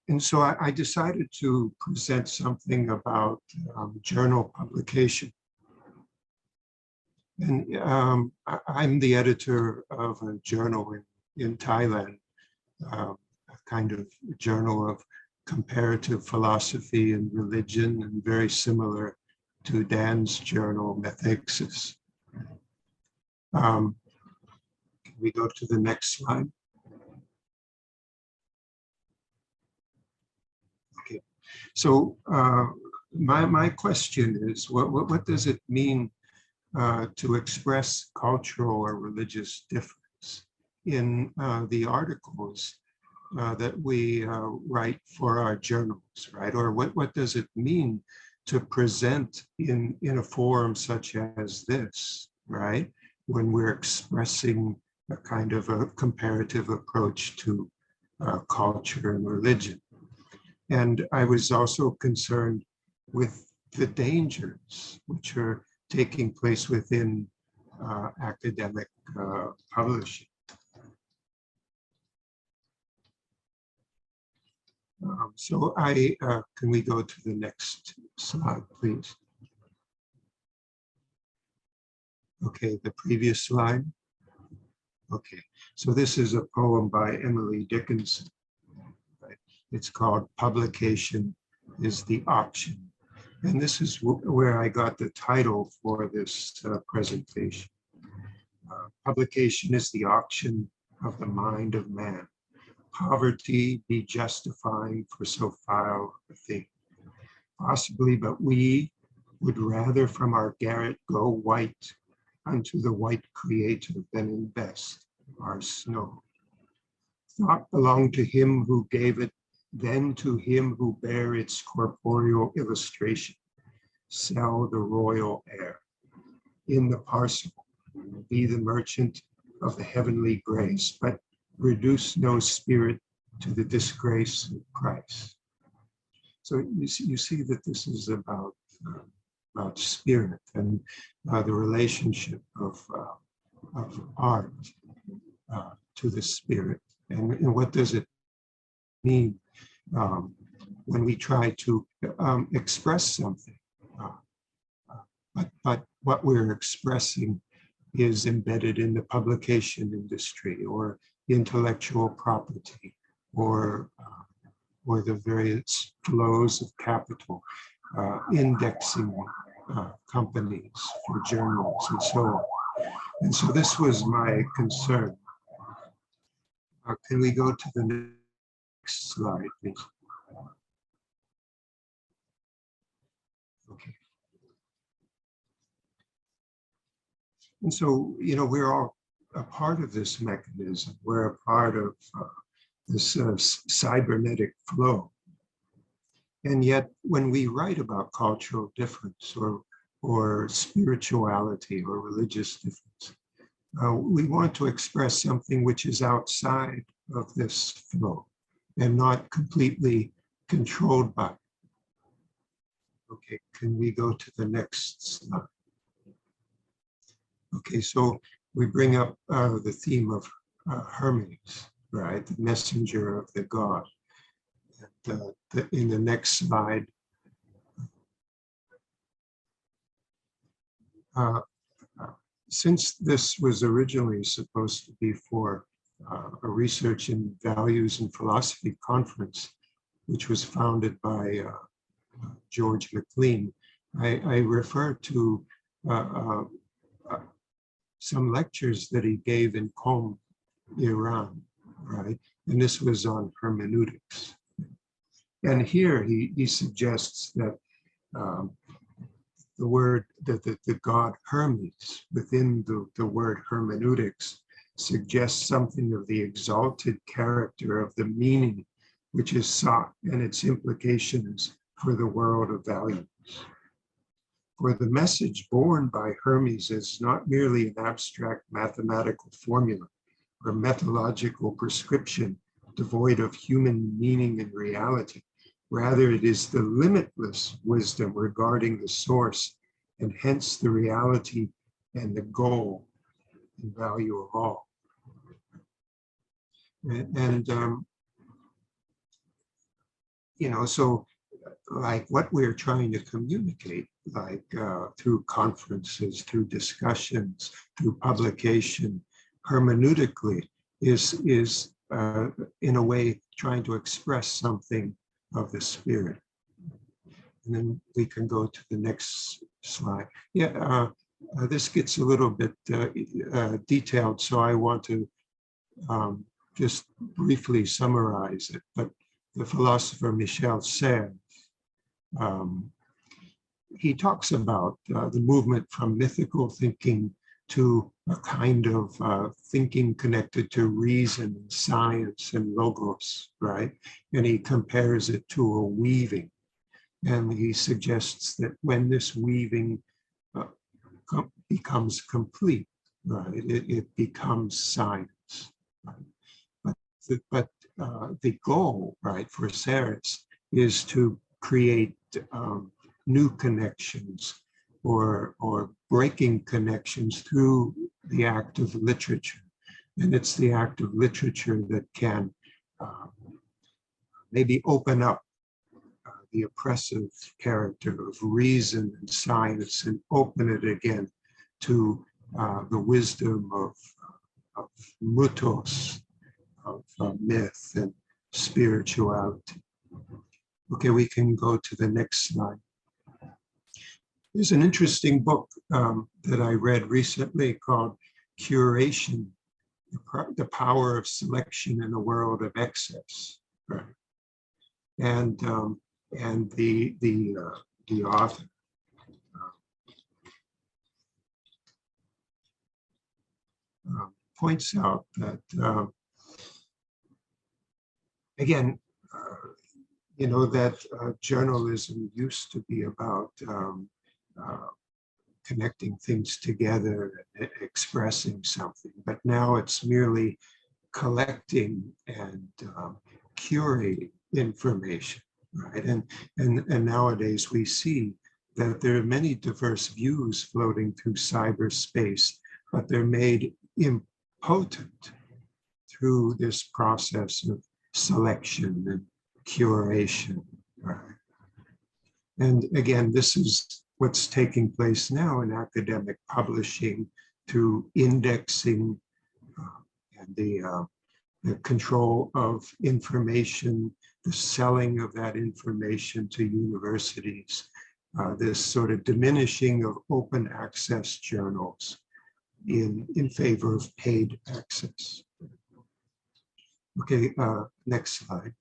And so I decided to present something about journal publication. And I'm the editor of a journal in Thailand, a kind of journal of comparative philosophy and religion, and very similar to Dan's journal, Methexis. Can we go to the next slide? Okay, so my question is, what does it mean to express cultural or religious difference in the articles that we write for our journals, right? Or what does it mean to present in a forum such as this, right? When we're expressing a kind of a comparative approach to culture and religion. And I was also concerned with the dangers which are taking place within academic publishing. So can we go to the next slide, please? Okay, the previous slide. Okay, so this is a poem by Emily Dickinson. Right? It's called Publication is the Option. And this is where I got the title for this presentation. Publication is the auction of the mind of man. Poverty be justifying for so foul a thing. Possibly, but we would rather from our garret go white unto the white creator than invest our snow. Thought belonged to him who gave it, then to him who bare its corporeal illustration. Sell the royal air. In the parcel, be the merchant of the heavenly grace, but reduce no spirit to the disgrace of Christ. So you see that this is about spirit and the relationship of art to the spirit. And what does it mean when we try to express something? But what we're expressing is embedded in the publication industry or intellectual property or the various flows of capital, indexing companies for journals and so on. And so this was my concern. Can we go to the next slide, please? Okay. And so, we're all a part of this mechanism. We're a part of this cybernetic flow. And yet, when we write about cultural difference or spirituality or religious difference, we want to express something which is outside of this flow and not completely controlled by it. Okay, can we go to the next slide? Okay, so we bring up the theme of Hermes, right? The messenger of the god. And, in the next slide, since this was originally supposed to be for a research in values and philosophy conference, which was founded by George McLean, I refer to some lectures that he gave in Qom, Iran, right? And this was on hermeneutics. And here he suggests that the word, that the god Hermes within the word hermeneutics suggests something of the exalted character of the meaning which is sought and its implications for the world of values. For the message borne by Hermes is not merely an abstract mathematical formula or methodological prescription devoid of human meaning and reality. Rather, it is the limitless wisdom regarding the source and hence the reality and the goal and value of all. And so like what we're trying to communicate, like through conferences, through discussions, through publication, hermeneutically, is in a way trying to express something of the spirit. And then we can go to the next slide. Yeah, this gets a little bit detailed, so I want to just briefly summarize it. But the philosopher Michel Serres, he talks about the movement from mythical thinking to a kind of thinking connected to reason and science and logos, right? And he compares it to a weaving. And he suggests that when this weaving becomes complete, right, it becomes science. Right? But the goal, right, for Serres is to create new connections or breaking connections through the act of literature. And it's the act of literature that can maybe open up the oppressive character of reason and science and open it again to the wisdom of mythos, of myth and spirituality. Okay, we can go to the next slide. There's an interesting book that I read recently called Curation, the Power of Selection in a World of Excess. Right? And the author points out that again, that journalism used to be about connecting things together and expressing something, but now it's merely collecting and curating information, right? And nowadays we see that there are many diverse views floating through cyberspace, but they're made impotent through this process of selection and curation, right? And again, this is what's taking place now in academic publishing through indexing and the control of information, the selling of that information to universities, this sort of diminishing of open access journals in favor of paid access. Okay, next slide.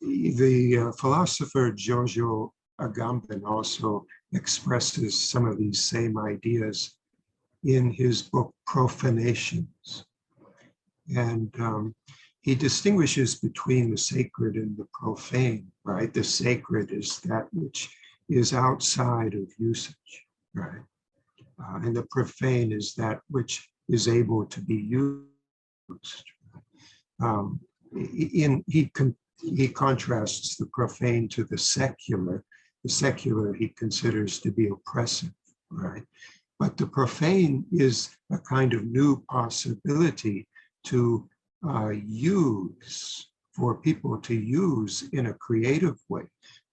The philosopher Giorgio Agamben also expresses some of these same ideas in his book Profanations. And he distinguishes between the sacred and the profane, right? The sacred is that which is outside of usage, right? And the profane is that which is able to be used. He contrasts the profane to the secular. The secular he considers to be oppressive, right? But the profane is a kind of new possibility to use, for people to use in a creative way,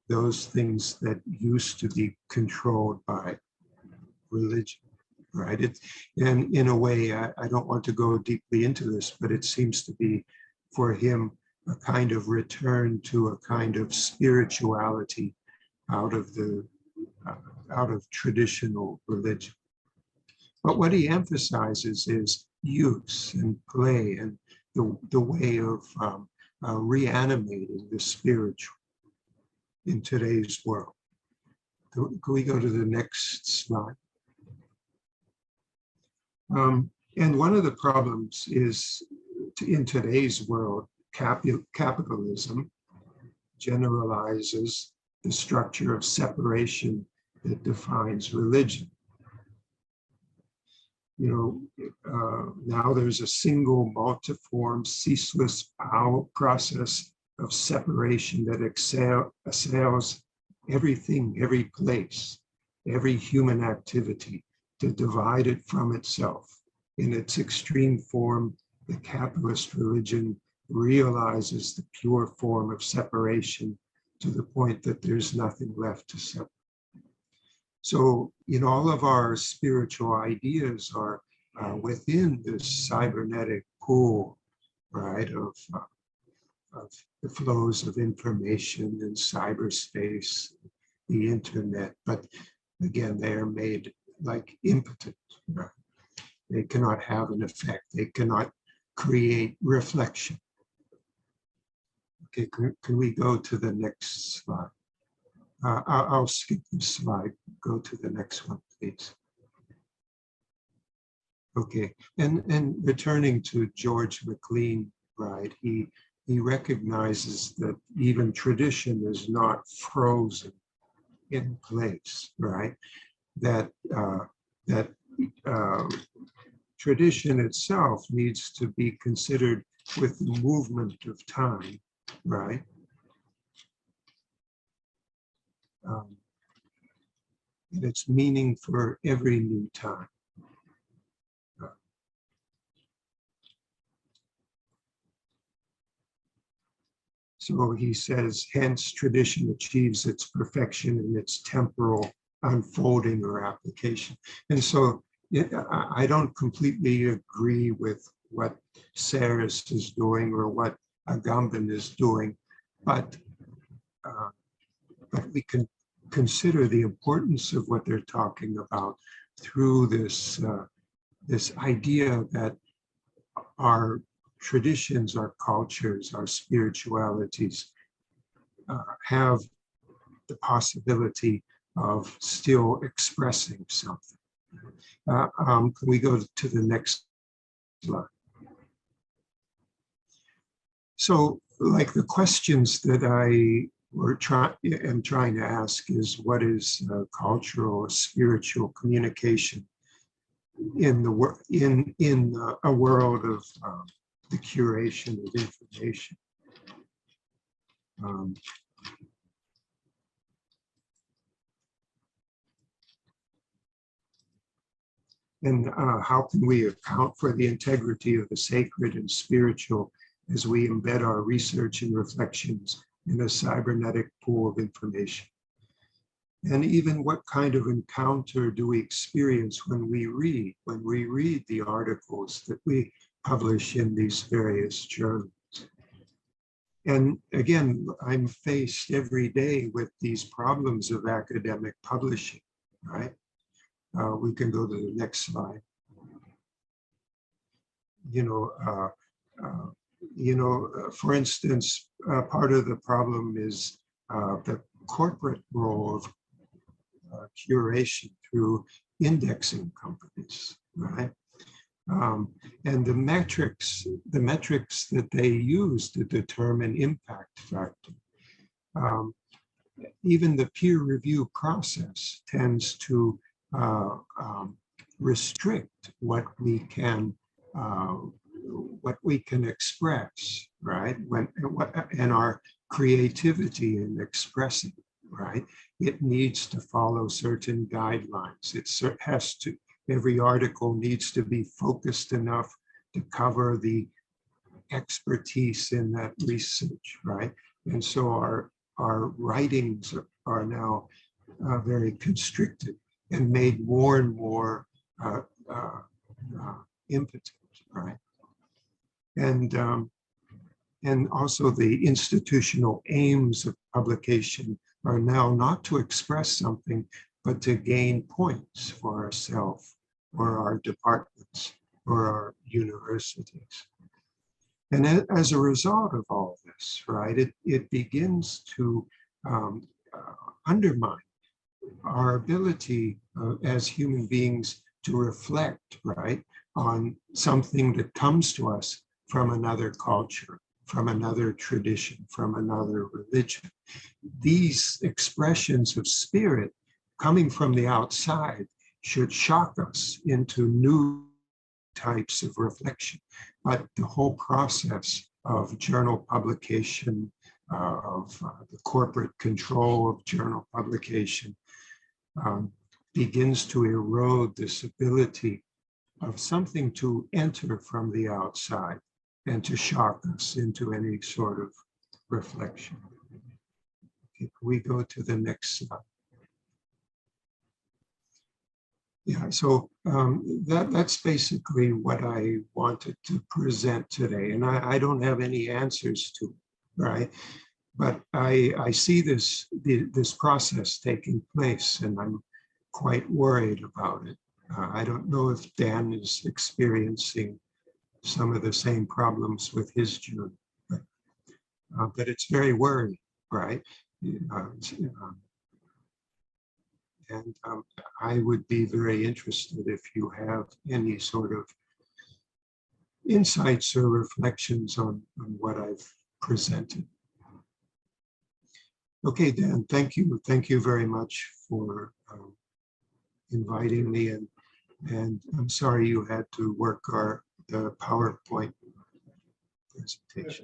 those things that used to be controlled by religion, right? And in a way, I don't want to go deeply into this, but it seems to be for him a kind of return to a kind of spirituality out of traditional religion. But what he emphasizes is use and play and the way of reanimating the spiritual in today's world. Can we go to the next slide? And one of the problems is in today's world, capitalism generalizes the structure of separation that defines religion. Now there's a single, multiform, ceaseless process of separation that assails everything, every place, every human activity, to divide it from itself. In its extreme form, the capitalist religion realizes the pure form of separation to the point that there's nothing left to separate. So, all of our spiritual ideas are within this cybernetic pool, right, of the flows of information in cyberspace, the internet. But again, they are made like impotent, right? They cannot have an effect. They cannot create reflection. Okay, can we go to the next slide? I'll skip this slide. Go to the next one, please. Okay, and returning to George McLean, right? He recognizes that even tradition is not frozen in place, right? That tradition itself needs to be considered with the movement of time, right? And its meaning for every new time. So he says, hence tradition achieves its perfection in its temporal unfolding or application. And so I don't completely agree with what Saris is doing or what Agamben is doing, but we can consider the importance of what they're talking about through this, this idea that our traditions, our cultures, our spiritualities have the possibility of still expressing something. Can we go to the next slide? So, like the questions that I am trying to ask is, what is cultural or spiritual communication in a world of the curation of information? And how can we account for the integrity of the sacred and spiritual as we embed our research and reflections in a cybernetic pool of information? And even what kind of encounter do we experience when we read the articles that we publish in these various journals? And again, I'm faced every day with these problems of academic publishing, right? We can go to the next slide. For instance, part of the problem is the corporate role of curation through indexing companies, right? And the metrics that they use to determine impact factor. Even the peer review process tends to restrict what we can express, right? And our creativity in expressing, right? It needs to follow certain guidelines. Every article needs to be focused enough to cover the expertise in that research, right? And so our writings are now very constricted and made more and more impotent, right? And also the institutional aims of publication are now not to express something, but to gain points for ourselves or our departments or our universities. And as a result of all this, right, it begins to undermine our ability as human beings to reflect, right, on something that comes to us from another culture, from another tradition, from another religion. These expressions of spirit coming from the outside should shock us into new types of reflection. But the whole process of journal publication, of the corporate control of journal publication, begins to erode this ability of something to enter from the outside, and to shock us into any sort of reflection. Okay, we go to the next slide. Yeah, so that's basically what I wanted to present today, and I don't have any answers to, right? But I see this process taking place, and I'm quite worried about it. I don't know if Dan is experiencing some of the same problems with his journey, but it's very worrying, right? And I would be very interested if you have any sort of insights or reflections on what I've presented. Okay, Dan, thank you. Thank you very much for inviting me, and I'm sorry you had to work the PowerPoint presentation.